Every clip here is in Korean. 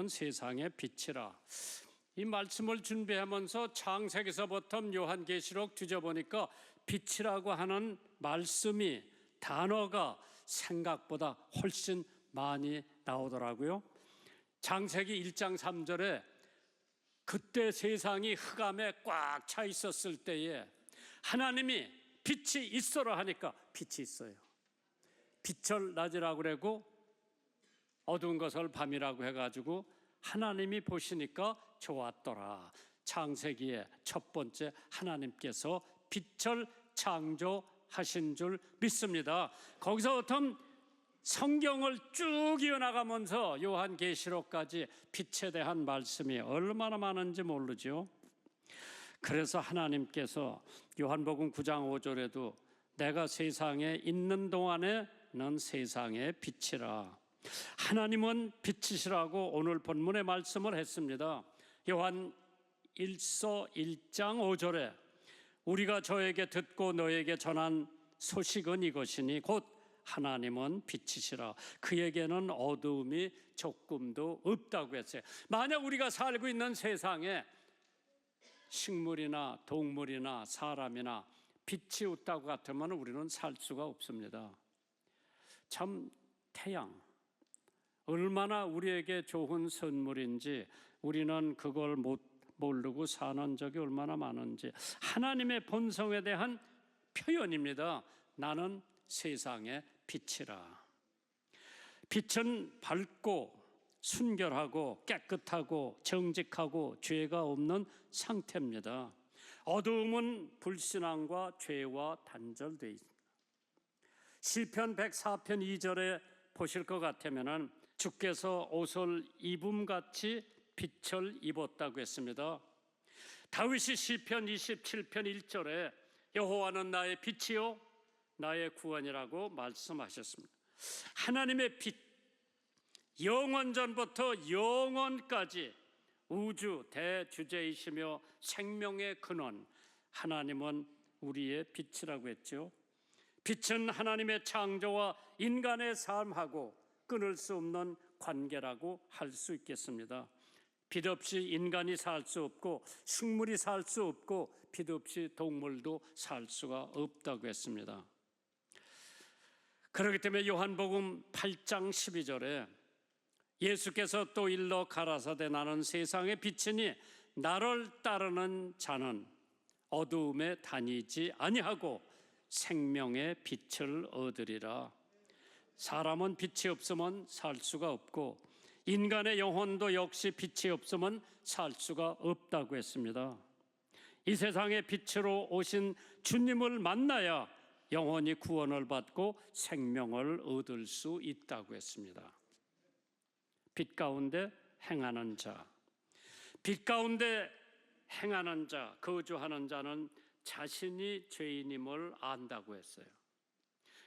하나님은 세상의 빛이라. 이 말씀을 준비하면서 창세기서부터 요한계시록 뒤져보니까 빛이라고 하는 말씀이, 단어가 생각보다 훨씬 많이 나오더라고요. 창세기 1장 3절에 그때 세상이 흑암에 꽉 차 있었을 때에 하나님이 빛이 있어라 하니까 빛이 있어요. 빛을 낮이라고 그러고 어두운 것을 밤이라고 해가지고 하나님이 보시니까 좋았더라. 창세기의 첫 번째 하나님께서 빛을 창조하신 줄 믿습니다. 거기서부터 성경을 쭉 이어나가면서 요한계시록까지 빛에 대한 말씀이 얼마나 많은지 모르죠. 그래서 하나님께서 요한복음 9장 5절에도 내가 세상에 있는 동안에 넌 세상의 빛이라. 하나님은 빛이시라고 오늘 본문의 말씀을 했습니다. 요한 1서 1장 5절에 우리가 저에게 듣고 너에게 전한 소식은 이것이니 곧 하나님은 빛이시라. 그에게는 어두움이 조금도 없다고 했어요. 만약 우리가 살고 있는 세상에 식물이나 동물이나 사람이나 빛이 없다고 같으면 우리는 살 수가 없습니다. 참 태양 얼마나 우리에게 좋은 선물인지 우리는 그걸 모르고 사는 적이 얼마나 많은지 하나님의 본성에 대한 표현입니다. 나는 세상의 빛이라. 빛은 밝고 순결하고 깨끗하고 정직하고 죄가 없는 상태입니다. 어두움은 불신앙과 죄와 단절되어 있습니다. 시편 104편 2절에 보실 것 같으면 주께서 옷을 입음같이 빛을 입었다고 했습니다. 다윗이 시편 27편 1절에 여호와는 나의 빛이요 나의 구원이라고 말씀하셨습니다. 하나님의 빛, 영원전부터 영원까지 우주 대주제이시며 생명의 근원, 하나님은 우리의 빛이라고 했죠. 빛은 하나님의 창조와 인간의 삶하고 끊을 수 없는 관계라고 할 수 있겠습니다. 빛 없이 인간이 살 수 없고 식물이 살 수 없고 빛 없이 동물도 살 수가 없다고 했습니다. 그렇기 때문에 요한복음 8장 12절에 예수께서 또 일러 가라사대 나는 세상의 빛이니 나를 따르는 자는 어두움에 다니지 아니하고 생명의 빛을 얻으리라. 사람은 빛이 없으면 살 수가 없고 인간의 영혼도 역시 빛이 없으면 살 수가 없다고 했습니다. 이 세상의 빛으로 오신 주님을 만나야 영혼이 구원을 받고 생명을 얻을 수 있다고 했습니다. 빛 가운데 행하는 자, 빛 가운데 행하는 자, 거주하는 자는 자신이 죄인임을 안다고 했어요.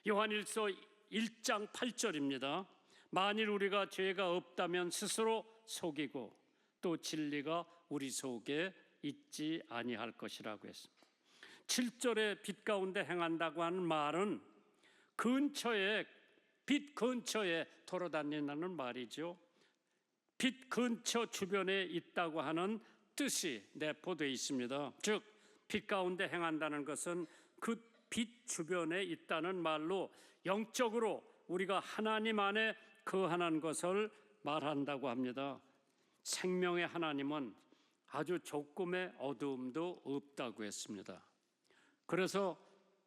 요한일서 1장 8절입니다. 만일 우리가 죄가 없다면 스스로 속이고 또 진리가 우리 속에 있지 아니할 것이라고 했습니다. 7절에 빛 가운데 행한다고 하는 말은 근처에, 빛 근처에 돌아다닌다는 말이죠. 빛 근처 주변에 있다고 하는 뜻이 내포되어 있습니다. 즉 빛 가운데 행한다는 것은 그 빛 주변에 있다는 말로 영적으로 우리가 하나님 안에 거하는 것을 말한다고 합니다. 생명의 하나님은 아주 조금의 어두움도 없다고 했습니다. 그래서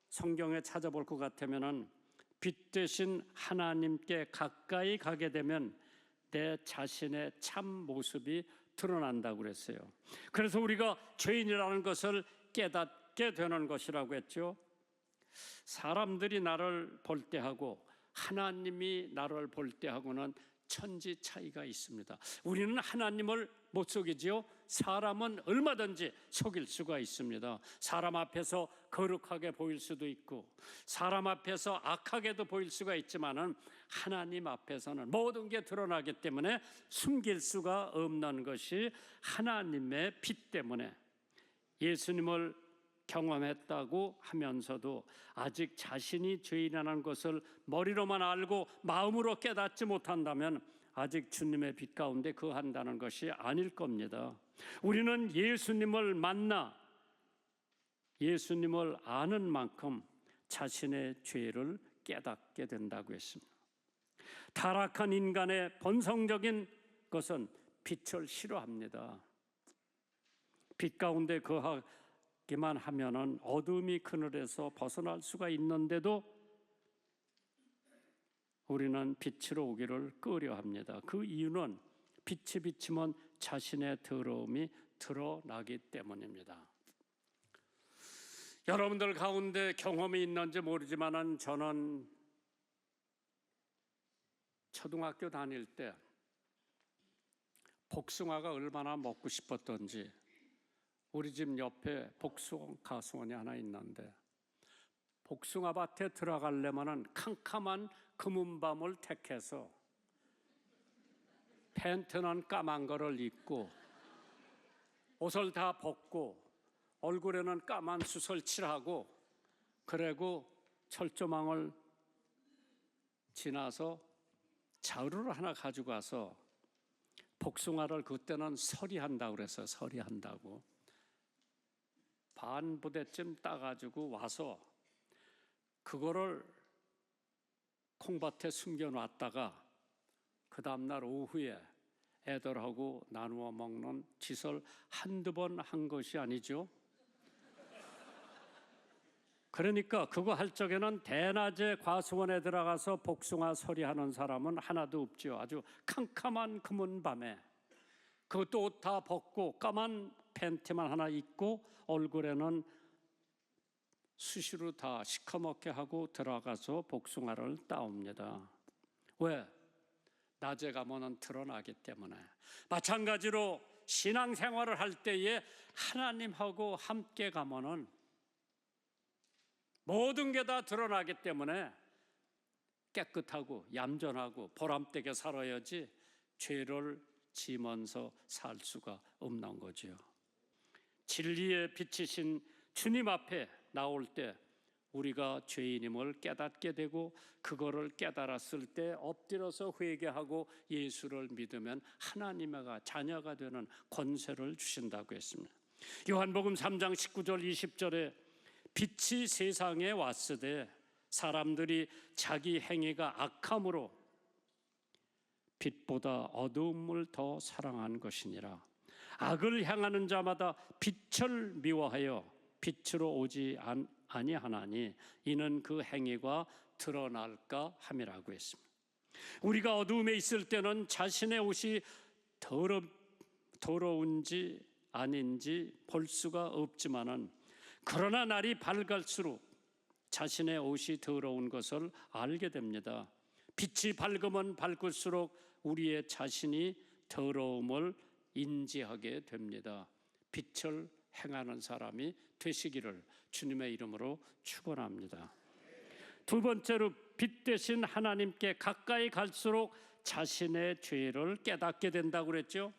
성경에 찾아볼 것 같으면 빛 대신 하나님께 가까이 가게 되면 내 자신의 참 모습이 드러난다고 그랬어요. 그래서 우리가 죄인이라는 것을 깨닫게 되는 것이라고 했죠. 사람들이 나를 볼 때하고 하나님이 나를 볼 때하고는 천지 차이가 있습니다. 우리는 하나님을 못 속이지요. 사람은 얼마든지 속일 수가 있습니다. 사람 앞에서 거룩하게 보일 수도 있고 사람 앞에서 악하게도 보일 수가 있지만은 하나님 앞에서는 모든 게 드러나기 때문에 숨길 수가 없는 것이 하나님의 빛 때문에 예수님을 경험했다고 하면서도 아직 자신이 죄인이라는 것을 머리로만 알고 마음으로 깨닫지 못한다면 아직 주님의 빛 가운데 거한다는 것이 아닐 겁니다. 우리는 예수님을 만나 예수님을 아는 만큼 자신의 죄를 깨닫게 된다고 했습니다. 타락한 인간의 본성적인 것은 빛을 싫어합니다. 빛 가운데 거하기만 하면은 어둠이 그늘에서 벗어날 수가 있는데도 우리는 빛으로 오기를 꺼려합니다. 그 이유는 빛이 비치면 자신의 더러움이 드러나기 때문입니다. 여러분들 가운데 경험이 있는지 모르지만 저는 초등학교 다닐 때 복숭아가 얼마나 먹고 싶었던지, 우리 집 옆에 복숭아 가수원이 하나 있는데 복숭아 밭에 들어가려면 캄캄한 금은밤을 택해서 팬트는 까만 거를 입고 옷을 다 벗고 얼굴에는 까만 숯을 칠하고 그리고 철조망을 지나서 자루를 하나 가지고 가서 복숭아를, 그때는 서리한다고 그래서 서리한다고 반 부대쯤 따가지고 와서 그거를 콩밭에 숨겨놨다가 그 다음날 오후에 애들하고 나누어 먹는 짓을 한두 번 한 것이 아니죠. 그러니까 그거 할 적에는 대낮에 과수원에 들어가서 복숭아 서리하는 사람은 하나도 없죠. 아주 캄캄한 금은 밤에 그것도 옷 다 벗고 까만 팬티만 하나 입고 얼굴에는 수시로 다 시커멓게 하고 들어가서 복숭아를 따옵니다. 왜? 낮에 가면은 드러나기 때문에. 마찬가지로 신앙생활을 할 때에 하나님하고 함께 가면은 모든 게 다 드러나기 때문에 깨끗하고 얌전하고 보람되게 살아야지 죄를 지면서 살 수가 없는 거죠. 진리의 빛이신 주님 앞에 나올 때 우리가 죄인임을 깨닫게 되고 그거를 깨달았을 때 엎드려서 회개하고 예수를 믿으면 하나님의 자녀가 되는 권세를 주신다고 했습니다. 요한복음 3장 19절 20절에 빛이 세상에 왔으되 사람들이 자기 행위가 악함으로 빛보다 어두움을 더 사랑한 것이니라. 악을 향하는 자마다 빛을 미워하여 빛으로 오지 아니하나니 이는 그 행위가 드러날까 함이라고 했습니다. 우리가 어두움에 있을 때는 자신의 옷이 더러운지 아닌지 볼 수가 없지만은 그러나 날이 밝을수록 자신의 옷이 더러운 것을 알게 됩니다. 빛이 밝으면 밝을수록 우리의 자신이 더러움을 인지하게 됩니다. 빛을 행하는 사람이 되시기를 주님의 이름으로 축원합니다. 두 번째로 빛 대신 하나님께 가까이 갈수록 자신의 죄를 깨닫게 된다고 그랬죠.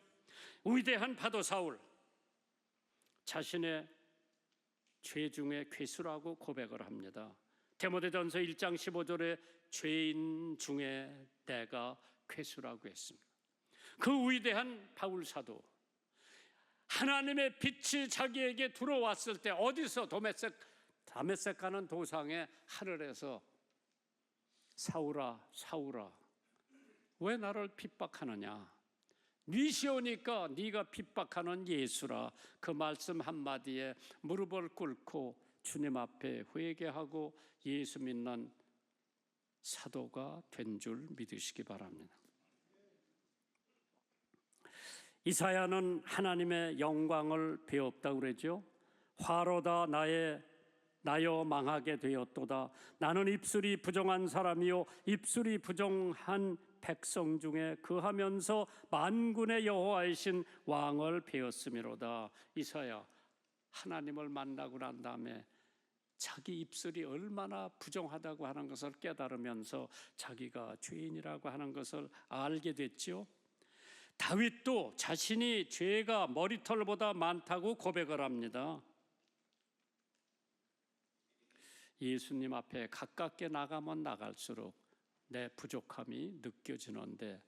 위대한 파도 사울, 자신의 죄 중에 괴수라고 고백을 합니다. 디모데전서 1장 15절에 죄인 중에 내가 괴수라고 했습니다. 그 위대한 바울 사도, 하나님의 빛이 자기에게 들어왔을 때 어디서 다메섹하는 도상의 하늘에서 사울아 사울아 왜 나를 핍박하느냐, 니시오니까 네가 핍박하는 예수라, 그 말씀 한마디에 무릎을 꿇고 주님 앞에 회개하고 예수 믿는 사도가 된 줄 믿으시기 바랍니다. 이사야는 하나님의 영광을 배웠다고 그러죠. 화로다 나여 망하게 되었도다. 나는 입술이 부정한 사람이요 입술이 부정한 백성 중에 거하면서 만군의 여호와이신 왕을 배웠음이로다. 이사야 하나님을 만나고 난 다음에 자기 입술이 얼마나 부정하다고 하는 것을 깨달으면서 자기가 죄인이라고 하는 것을 알게 됐죠. 다윗도 자신이 죄가 머리털보다 많다고 고백을 합니다. 예수님 앞에 가깝게 나가면 나갈수록 내 부족함이 느껴지는데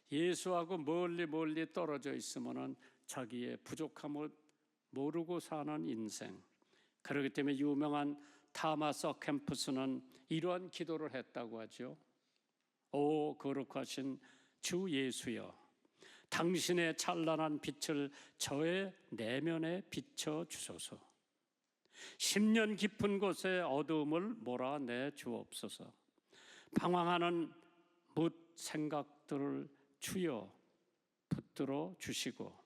예수하고 멀리 떨어져 있으면은 자기의 부족함을 모르고 사는 인생. 그렇기 때문에 유명한 타마스 캠프스는 이러한 기도를 했다고 하죠. 오 거룩하신 주 예수여, 당신의 찬란한 빛을 저의 내면에 비춰 주소서. 10년 깊은 곳에 어두움을 몰아내 주옵소서. 방황하는 뭇 생각들을 주여 붙들어 주시고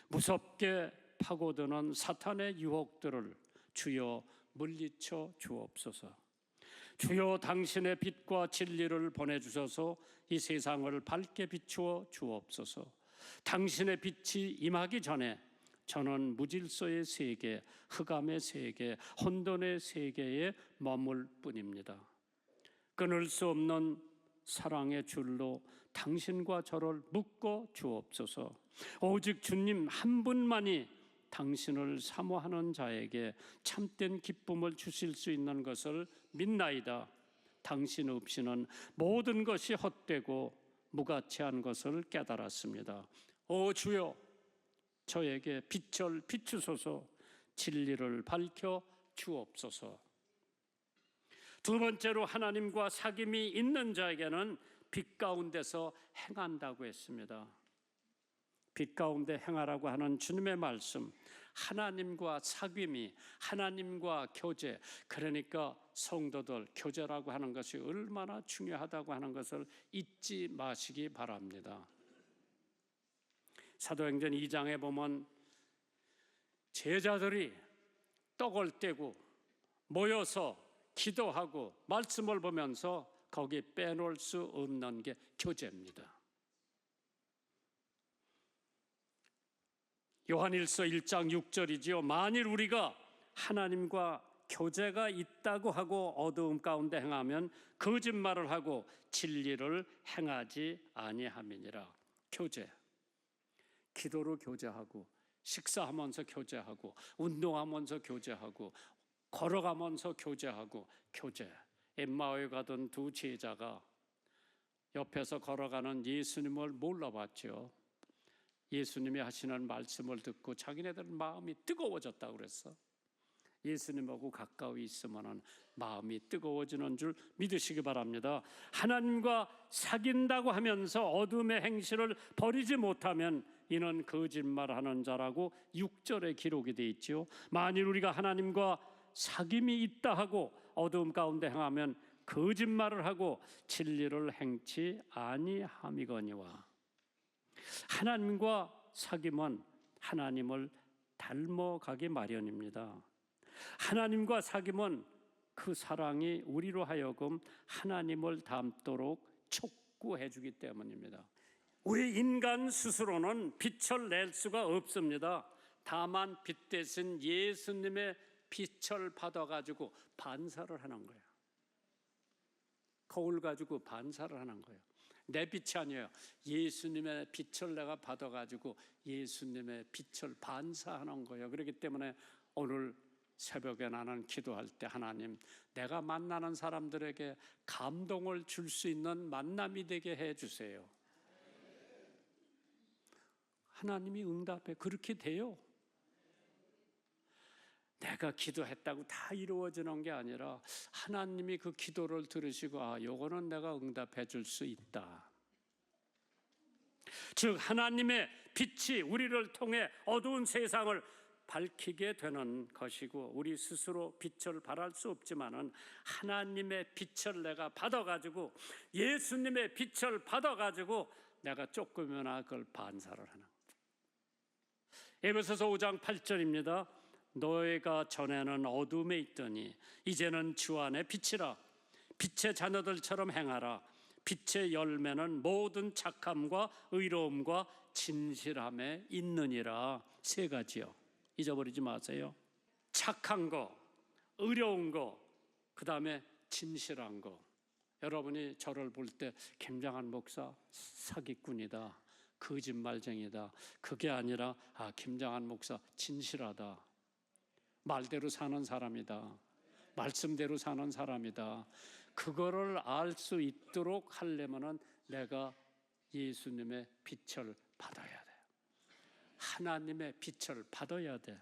무섭게 파고드는 사탄의 유혹들을 주여 물리쳐 주옵소서. 주여 당신의 빛과 진리를 보내주셔서 이 세상을 밝게 비추어 주옵소서. 당신의 빛이 임하기 전에 저는 무질서의 세계, 흑암의 세계, 혼돈의 세계에 머물 뿐입니다. 끊을 수 없는 사랑의 줄로 당신과 저를 묶어 주옵소서. 오직 주님 한 분만이 당신을 사모하는 자에게 참된 기쁨을 주실 수 있는 것을 믿나이다. 당신 없이는 모든 것이 헛되고 무가치한 것을 깨달았습니다. 오 주여, 저에게 빛을 비추소서. 진리를 밝혀 주옵소서. 두 번째로 하나님과 사귐이 있는 자에게는 빛 가운데서 행한다고 했습니다. 빛 가운데 행하라고 하는 주님의 말씀, 하나님과 사귐이, 하나님과 교제, 그러니까 성도들 교제라고 하는 것이 얼마나 중요하다고 하는 것을 잊지 마시기 바랍니다. 사도행전 2장에 보면 제자들이 떡을 떼고 모여서 기도하고 말씀을 보면서 거기 빼놓을 수 없는 게 교제입니다. 요한일서 1장 6절이지요. 만일 우리가 하나님과 교제가 있다고 하고 어두움 가운데 행하면 거짓말을 하고 진리를 행하지 아니함이니라. 교제, 기도로 교제하고 식사하면서 교제하고 운동하면서 교제하고 걸어가면서 교제하고 교제. 엠마오에 가던 두 제자가 옆에서 걸어가는 예수님을 몰라봤죠. 예수님이 하시는 말씀을 듣고 자기네들 마음이 뜨거워졌다고 그랬어. 예수님하고 가까이 있으면 마음이 뜨거워지는 줄 믿으시기 바랍니다. 하나님과 사귄다고 하면서 어둠의 행실을 버리지 못하면 이는 거짓말하는 자라고 6절에 기록이 되어 있죠. 만일 우리가 하나님과 사귐이 있다 하고 어두움 가운데 행하면 거짓말을 하고 진리를 행치 아니함이거니와. 하나님과 사귐은 하나님을 닮아가기 마련입니다. 하나님과 사귐은 그 사랑이 우리로 하여금 하나님을 닮도록 촉구해 주기 때문입니다. 우리 인간 스스로는 빛을 낼 수가 없습니다. 다만 빛 대신 예수님의 빛을 받아가지고 반사를 하는 거예요. 거울 가지고 반사를 하는 거예요. 내 빛이 아니에요. 예수님의 빛을 내가 받아가지고 예수님의 빛을 반사하는 거예요. 그렇기 때문에 오늘 새벽에 나는 기도할 때 하나님, 내가 만나는 사람들에게 감동을 줄 수 있는 만남이 되게 해주세요. 하나님이 응답해. 그렇게 돼요. 내가 기도했다고 다 이루어지는 게 아니라 하나님이 그 기도를 들으시고 요거는 내가 응답해 줄 수 있다. 즉 하나님의 빛이 우리를 통해 어두운 세상을 밝히게 되는 것이고, 우리 스스로 빛을 발할 수 없지만은 하나님의 빛을 내가 받아가지고 예수님의 빛을 받아가지고 내가 조금이나 그걸 반사를 하는. 에베소서 5장 8절입니다. 너희가 전에는 어둠에 있더니 이제는 주 안에 빛이라. 빛의 자녀들처럼 행하라. 빛의 열매는 모든 착함과 의로움과 진실함에 있느니라. 세 가지요. 잊어버리지 마세요. 착한 거, 의로운 거, 그 다음에 진실한 거. 여러분이 저를 볼 때 김장한 목사 사기꾼이다, 거짓말쟁이다, 그게 아니라 김장한 목사 진실하다, 말대로 사는 사람이다, 말씀대로 사는 사람이다. 그거를 알 수 있도록 하려면은 내가 예수님의 빛을 받아야 돼. 하나님의 빛을 받아야 돼.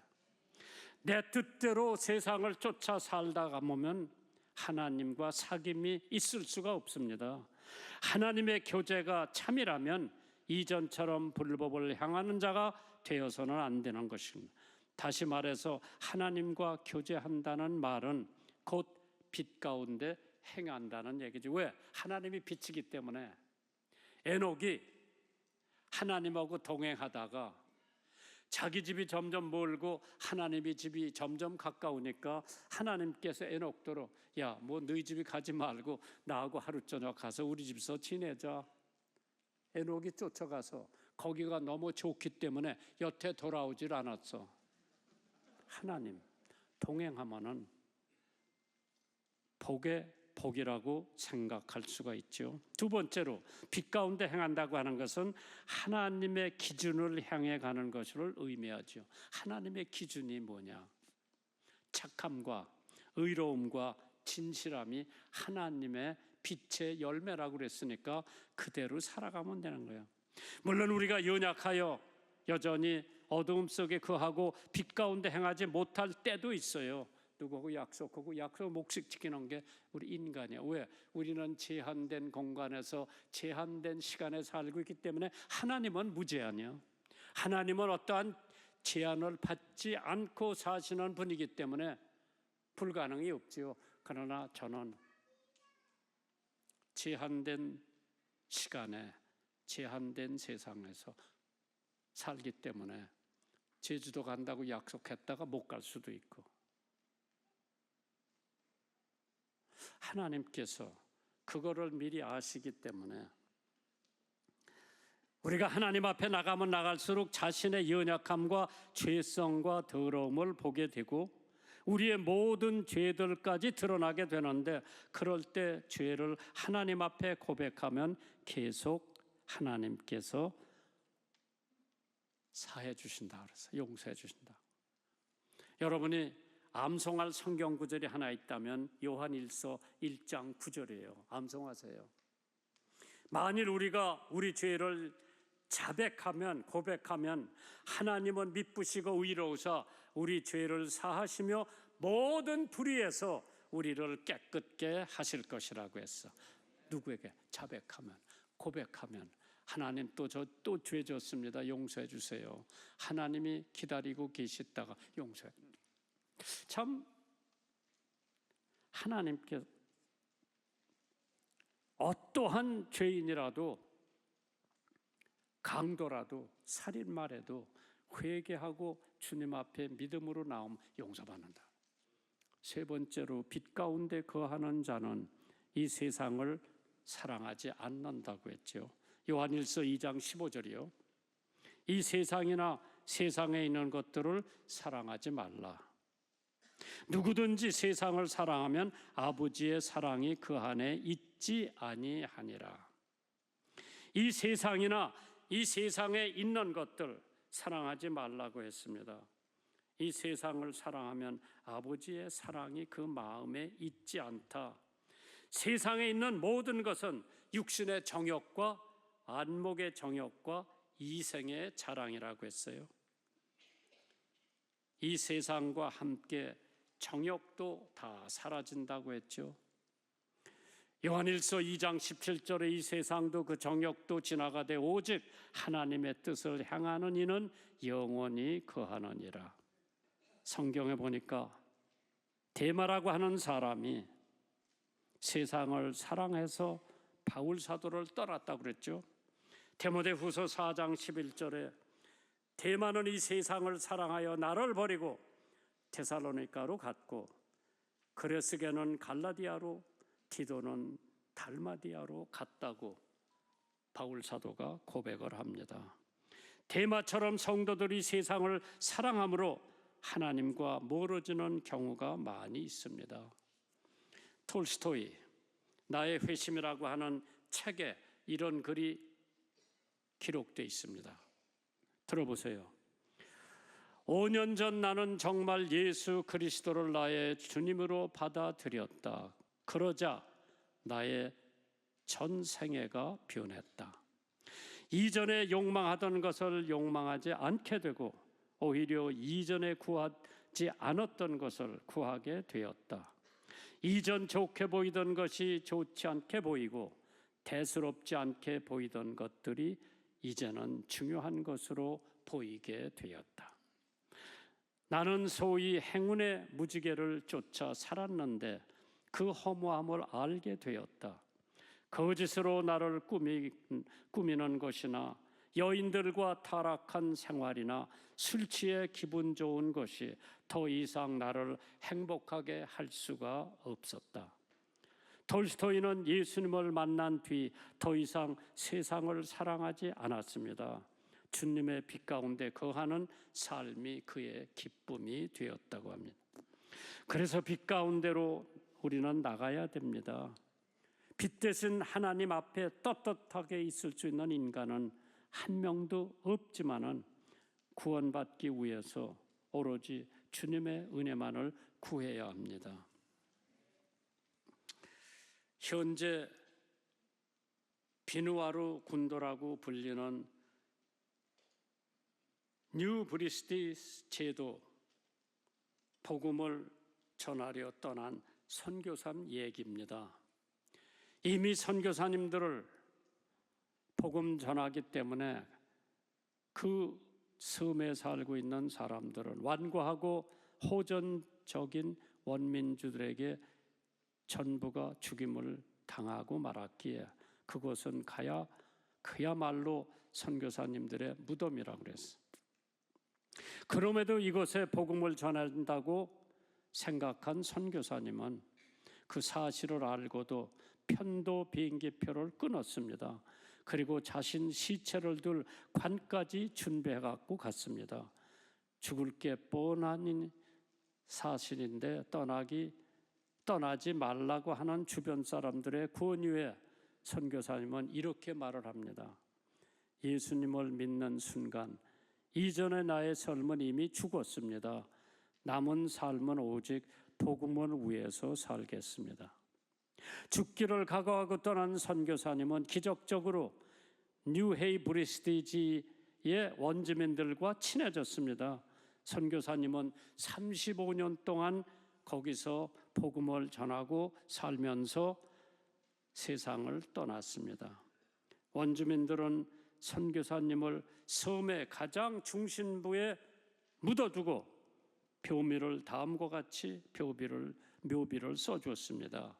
내 뜻대로 세상을 쫓아 살다가 보면 하나님과 사귐이 있을 수가 없습니다. 하나님의 교제가 참이라면 이전처럼 불법을 향하는 자가 되어서는 안 되는 것입니다. 다시 말해서 하나님과 교제한다는 말은 곧 빛 가운데 행한다는 얘기죠. 왜? 하나님이 빛이기 때문에. 에녹이 하나님하고 동행하다가 자기 집이 점점 멀고 하나님의 집이 점점 가까우니까 하나님께서 에녹더러 야, 뭐 너희 집이 가지 말고 나하고 하루 저녁 가서 우리 집에서 지내자. 에녹이 쫓아가서 거기가 너무 좋기 때문에 여태 돌아오질 않았어. 하나님 동행하면은 복의 복이라고 생각할 수가 있죠. 두 번째로 빛 가운데 행한다고 하는 것은 하나님의 기준을 향해 가는 것을 의미하죠. 하나님의 기준이 뭐냐? 착함과 의로움과 진실함이 하나님의 빛의 열매라고 그랬으니까 그대로 살아가면 되는 거예요. 물론 우리가 연약하여 여전히 어두움 속에 거하고 빛 가운데 행하지 못할 때도 있어요. 누구하고 약속하고 약속 못 지키는 게 우리 인간이야. 왜? 우리는 제한된 공간에서 제한된 시간에 살고 있기 때문에 하나님은 무제한이야. 하나님은 어떠한 제한을 받지 않고 사시는 분이기 때문에 불가능이 없지요. 그러나 저는 제한된 시간에 제한된 세상에서 살기 때문에 제주도 간다고 약속했다가 못 갈 수도 있고, 하나님께서 그거를 미리 아시기 때문에 우리가 하나님 앞에 나가면 나갈수록 자신의 연약함과 죄성과 더러움을 보게 되고 우리의 모든 죄들까지 드러나게 되는데, 그럴 때 죄를 하나님 앞에 고백하면 계속 하나님께서 사해 주신다 그래서 용서해 주신다. 여러분이 암송할 성경 구절이 하나 있다면 요한일서 1장 9절이에요. 암송하세요. 만일 우리가 우리 죄를 자백하면, 고백하면 하나님은 미쁘시고 의로우사 우리 죄를 사하시며 모든 불의에서 우리를 깨끗게 하실 것이라고 했어. 누구에게? 자백하면, 고백하면 하나님 또 죄 졌습니다. 용서해 주세요. 하나님이 기다리고 계시다가 용서해. 참 하나님께 어떠한 죄인이라도 강도라도 살인마라도 회개하고 주님 앞에 믿음으로 나오면 용서받는다. 세 번째로 빛 가운데 거하는 자는 이 세상을 사랑하지 않는다고 했죠. 요한일서 2장 15절이요. 이 세상이나 세상에 있는 것들을 사랑하지 말라. 누구든지 세상을 사랑하면 아버지의 사랑이 그 안에 있지 아니하니라. 이 세상이나 이 세상에 있는 것들 사랑하지 말라고 했습니다. 이 세상을 사랑하면 아버지의 사랑이 그 마음에 있지 않다. 세상에 있는 모든 것은 육신의 정욕과 안목의 정욕과 이생의 자랑이라고 했어요. 이 세상과 함께 정욕도 다 사라진다고 했죠. 요한일서 2장 17절에 이 세상도 그 정욕도 지나가되 오직 하나님의 뜻을 향하는 이는 영원히 거하느니라. 성경에 보니까 데마라고 하는 사람이 세상을 사랑해서 바울 사도를 떠났다고 그랬죠. 디모데후서 4장 11절에 데마는 이 세상을 사랑하여 나를 버리고 데살로니가로 갔고 그레스게는 갈라디아로 디도는 달마디아로 갔다고 바울 사도가 고백을 합니다. 데마처럼 성도들이 세상을 사랑함으로 하나님과 멀어지는 경우가 많이 있습니다. 톨스토이 나의 회심이라고 하는 책에 이런 글이 기록되어 있습니다. 들어보세요. 5년 전 나는 정말 예수 그리스도를 나의 주님으로 받아들였다. 그러자 나의 전 생애가 변했다. 이전에 욕망하던 것을 욕망하지 않게 되고 오히려 이전에 구하지 않았던 것을 구하게 되었다. 이전 좋게 보이던 것이 좋지 않게 보이고 대수롭지 않게 보이던 것들이 이제는 중요한 것으로 보이게 되었다. 나는 소위 행운의 무지개를 쫓아 살았는데 그 허무함을 알게 되었다. 거짓으로 나를 꾸미는 것이나 여인들과 타락한 생활이나 술 취해 기분 좋은 것이 더 이상 나를 행복하게 할 수가 없었다. 톨스토이는 예수님을 만난 뒤 더 이상 세상을 사랑하지 않았습니다. 주님의 빛 가운데 거하는 삶이 그의 기쁨이 되었다고 합니다. 그래서 빛 가운데로 우리는 나가야 됩니다. 빛 대신 하나님 앞에 떳떳하게 있을 수 있는 인간은 한 명도 없지만은 구원받기 위해서 오로지 주님의 은혜만을 구해야 합니다. 현재 비누아루 군도라고 불리는 뉴 브리스티스 제도 복음을 전하려 떠난 선교사 얘기입니다. 이미 선교사님들을 복음 전하기 때문에 그 섬에 살고 있는 사람들은 완고하고 호전적인 원민주들에게 전부가 죽임을 당하고 말았기에 그곳은 그야말로 선교사님들의 무덤이라고 그랬어요. 그럼에도 이곳에 복음을 전한다고 생각한 선교사님은 그 사실을 알고도 편도 비행기표를 끊었습니다. 그리고 자신 시체를 둘 관까지 준비해 갖고 갔습니다. 죽을 게 뻔한 사실인데 떠나지 말라고 하는 주변 사람들의 권유에 선교사님은 이렇게 말을 합니다. 예수님을 믿는 순간 이전의 나의 삶은 이미 죽었습니다. 남은 삶은 오직 복음을 위해서 살겠습니다. 죽기를 각오하고 떠난 선교사님은 기적적으로 뉴헤이 브리스티지의 원주민들과 친해졌습니다. 선교사님은 35년 동안 거기서 복음을 전하고 살면서 세상을 떠났습니다. 원주민들은 선교사님을 섬의 가장 중심부에 묻어두고 묘비를 다음과 같이 묘비를 써주었습니다.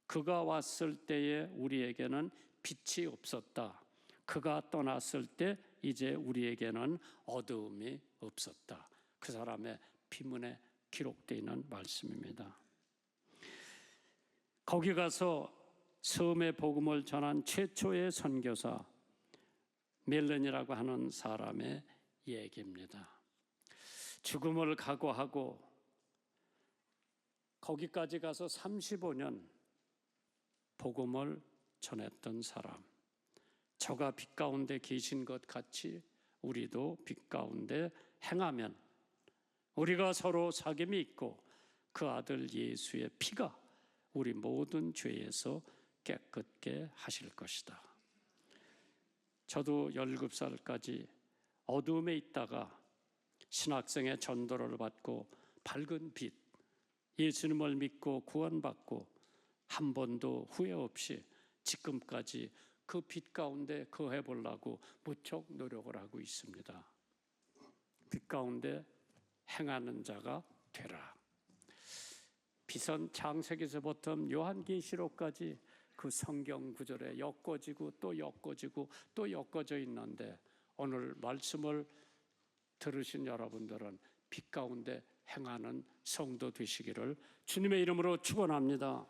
그가 왔을 때에 우리에게는 빛이 없었다. 그가 떠났을 때 이제 우리에게는 어두움이 없었다. 그 사람의 비문에 기록되어 있는 말씀입니다. 거기 가서 섬의 복음을 전한 최초의 선교사 멜런이라고 하는 사람의 얘기입니다. 죽음을 각오하고 거기까지 가서 35년 복음을 전했던 사람. 저가 빛 가운데 계신 것 같이 우리도 빛 가운데 행하면 우리가 서로 사귐이 있고 그 아들 예수의 피가 우리 모든 죄에서 깨끗게 하실 것이다. 저도 17살까지 어두움에 있다가 신학생의 전도를 받고 밝은 빛, 예수님을 믿고 구원받고 한 번도 후회 없이 지금까지 그 빛 가운데 거해 보려고 무척 노력을 하고 있습니다. 빛 가운데 행하는 자가 되라. 빛은 창세기서부터 요한계시록까지 그 성경 구절에 엮어지고 또 엮어지고 또 엮어져 있는데 오늘 말씀을 들으신 여러분들은 빛 가운데 행하는 성도 되시기를 주님의 이름으로 축원합니다.